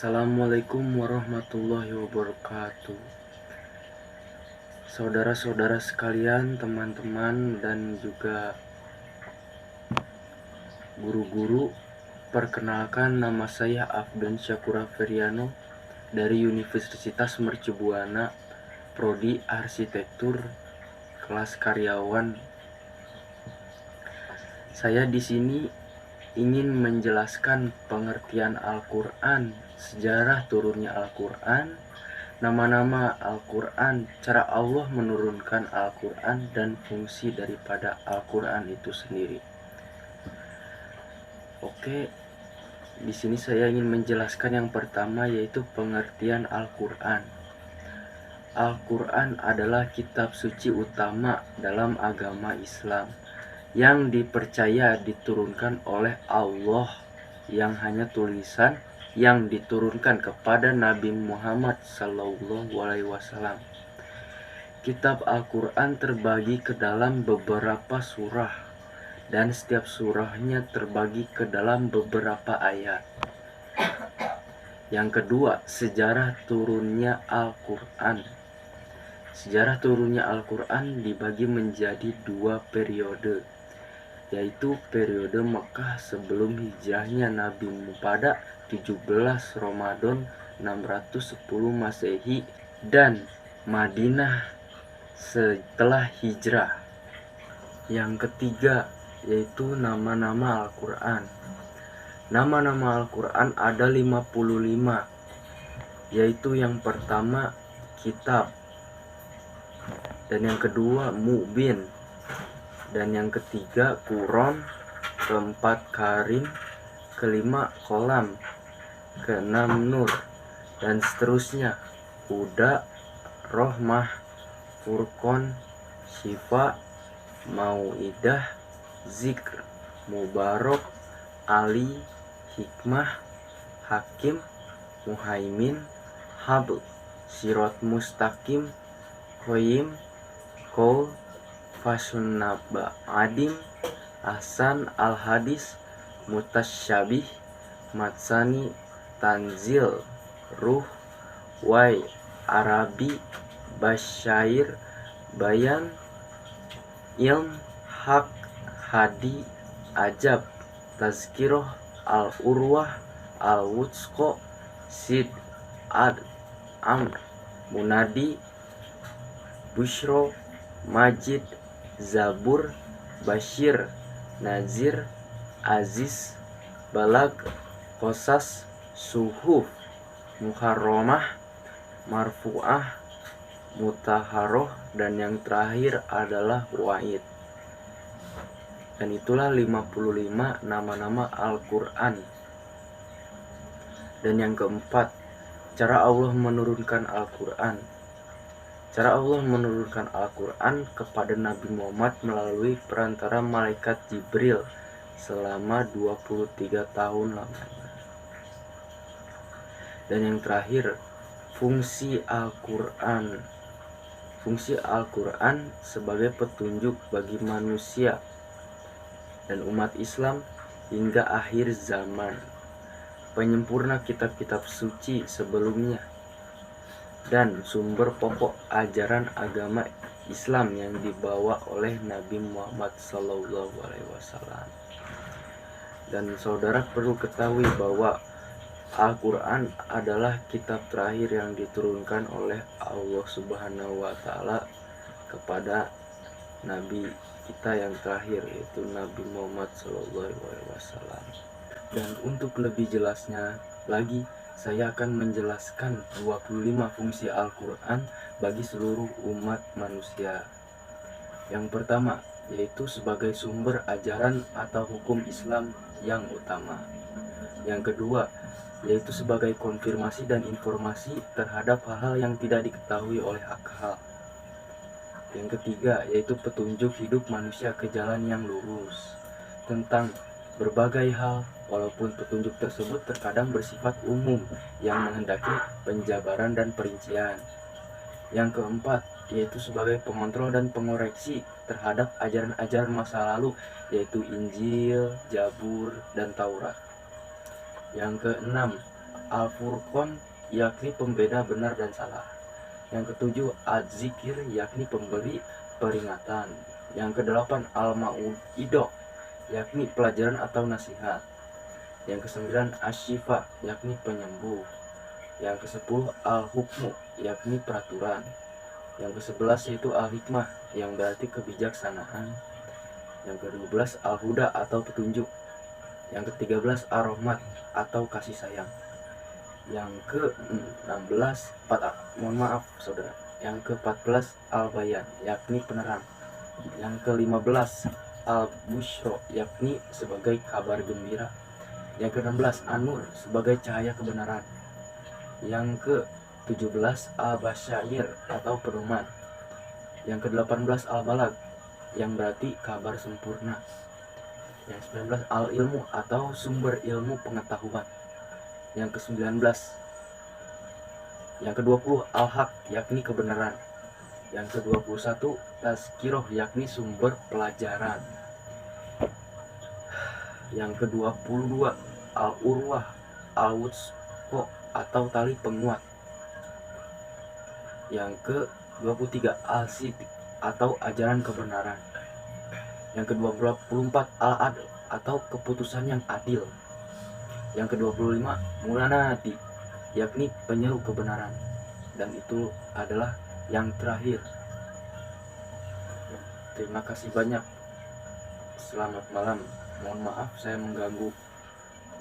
Assalamualaikum warahmatullahi wabarakatuh. Saudara-saudara sekalian, teman-teman, dan juga guru-guru, perkenalkan nama saya Afdan Syakura Feriano dari Universitas Mercubuana, Prodi Arsitektur, kelas karyawan. Saya di sini ingin menjelaskan pengertian Al-Quran, sejarah turunnya Al-Quran, nama-nama Al-Quran, cara Allah menurunkan Al-Quran, dan fungsi daripada Al-Quran itu sendiri. Oke, di sini saya ingin menjelaskan yang pertama, yaitu pengertian Al-Quran. Al-Quran adalah kitab suci utama dalam agama Islam yang dipercaya diturunkan oleh Allah, yang hanya tulisan yang diturunkan kepada Nabi Muhammad SAW. Kitab Al-Quran terbagi ke dalam beberapa surah, dan setiap surahnya terbagi ke dalam beberapa ayat. Yang kedua, sejarah turunnya Al-Quran. Sejarah turunnya Al-Quran dibagi menjadi dua periode, yaitu periode Mekah sebelum hijrahnya Nabi pada 17 Ramadan 610 Masehi dan Madinah setelah hijrah. Yang ketiga, yaitu nama-nama Al-Quran. Nama-nama Al-Quran ada 55, yaitu yang pertama kitab, dan yang kedua Mubin, dan yang ketiga Quran, keempat Karim, kelima Kolam, keenam Nur, dan seterusnya. Huda, Rohmah, Furqon, Syifa, Mau'idah, Zikr, Mubarak, Ali, Hikmah, Hakim, Muhaimin, Habl, Sirat Mustaqim, Qayyim, Qaul, Fasunaba Adim, Ahsan Al-Hadis, Mutasyabih, Matsani, Tanzil, Ruh, Wai, Arabi, Basyair, Bayan, Ilm, Hak, Hadi, Ajab, Tazkiroh, Al-Urwah, Al-Wutsqa, Sid, Ad, Amr, Munadi, Bushro, Majid, Zabur, Bashir, Nazir, Aziz, Balag, Qasas, Suhuf, Muharramah, Marfu'ah, Mutaharoh, dan yang terakhir adalah Wa'id. Dan itulah 55 nama-nama Al-Quran. Dan yang keempat, cara Allah menurunkan Al-Quran. Cara Allah menurunkan Al-Quran kepada Nabi Muhammad melalui perantara malaikat Jibril selama 23 tahun lamanya. Dan yang terakhir, fungsi Al-Quran. Fungsi Al-Quran sebagai petunjuk bagi manusia dan umat Islam hingga akhir zaman, penyempurna kitab-kitab suci sebelumnya, dan sumber pokok ajaran agama Islam yang dibawa oleh Nabi Muhammad SAW. Dan saudara perlu ketahui bahwa Al-Quran adalah kitab terakhir yang diturunkan oleh Allah Subhanahu wa Ta'ala kepada Nabi kita yang terakhir, yaitu Nabi Muhammad SAW. Dan untuk lebih jelasnya lagi, saya akan menjelaskan 25 fungsi Al-Quran bagi seluruh umat manusia. Yang pertama, yaitu sebagai sumber ajaran atau hukum Islam yang utama. Yang kedua, yaitu sebagai konfirmasi dan informasi terhadap hal-hal yang tidak diketahui oleh akal. Yang ketiga, yaitu petunjuk hidup manusia ke jalan yang lurus tentang berbagai hal, walaupun petunjuk tersebut terkadang bersifat umum yang menghendaki penjabaran dan perincian. Yang keempat, yaitu sebagai pengontrol dan pengoreksi terhadap ajaran-ajaran masa lalu, yaitu Injil, Zabur, dan Taurat. Yang keenam, Al-Furqan yakni pembeda benar dan salah. Yang ketujuh Az-Zikir yakni pemberi peringatan. Yang kedelapan Al-Mau'idah yakni pelajaran atau nasihat. Yang kesembilan Asy-Syifa yakni penyembuh. Yang kesepuluh Al-Hukmu yakni peraturan. Yang kesebelas yaitu Al-Hikmah yang berarti kebijaksanaan. Yang ke-12 Al-Huda atau petunjuk. Yang ke-13 Ar-Rahmat atau kasih sayang. Yang ke-16 mohon maaf saudara. Yang ke-14 Al-Bayan yakni penerang. Yang ke-15 Al-Busyra yakni sebagai kabar gembira. Yang ke-16 An-Nur sebagai cahaya kebenaran. Yang ke-17 Al-Basyair atau pedoman. Yang ke-18 Al-Balag yang berarti kabar sempurna. Yang ke-19 Al-Ilmu atau sumber ilmu pengetahuan. Yang ke-19 yang ke-20 Al-Haq yakni kebenaran. Yang ke-21 Tazkiroh yakni sumber pelajaran. Yang ke-22 Al-Urwah Al-Wuthqa atau tali penguat. Yang ke-23 Al-Sidq atau ajaran kebenaran. Yang ke-24 Al-Adl atau keputusan yang adil. Yang ke-25 Munadi yakni penyeru kebenaran. Dan itu adalah yang terakhir. Terima kasih banyak. Selamat malam. Mohon maaf saya mengganggu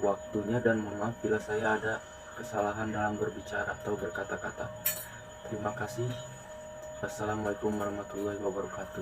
waktunya dan mohon maaf bila saya ada kesalahan dalam berbicara atau berkata-kata. Terima kasih. Wassalamualaikum warahmatullahi wabarakatuh.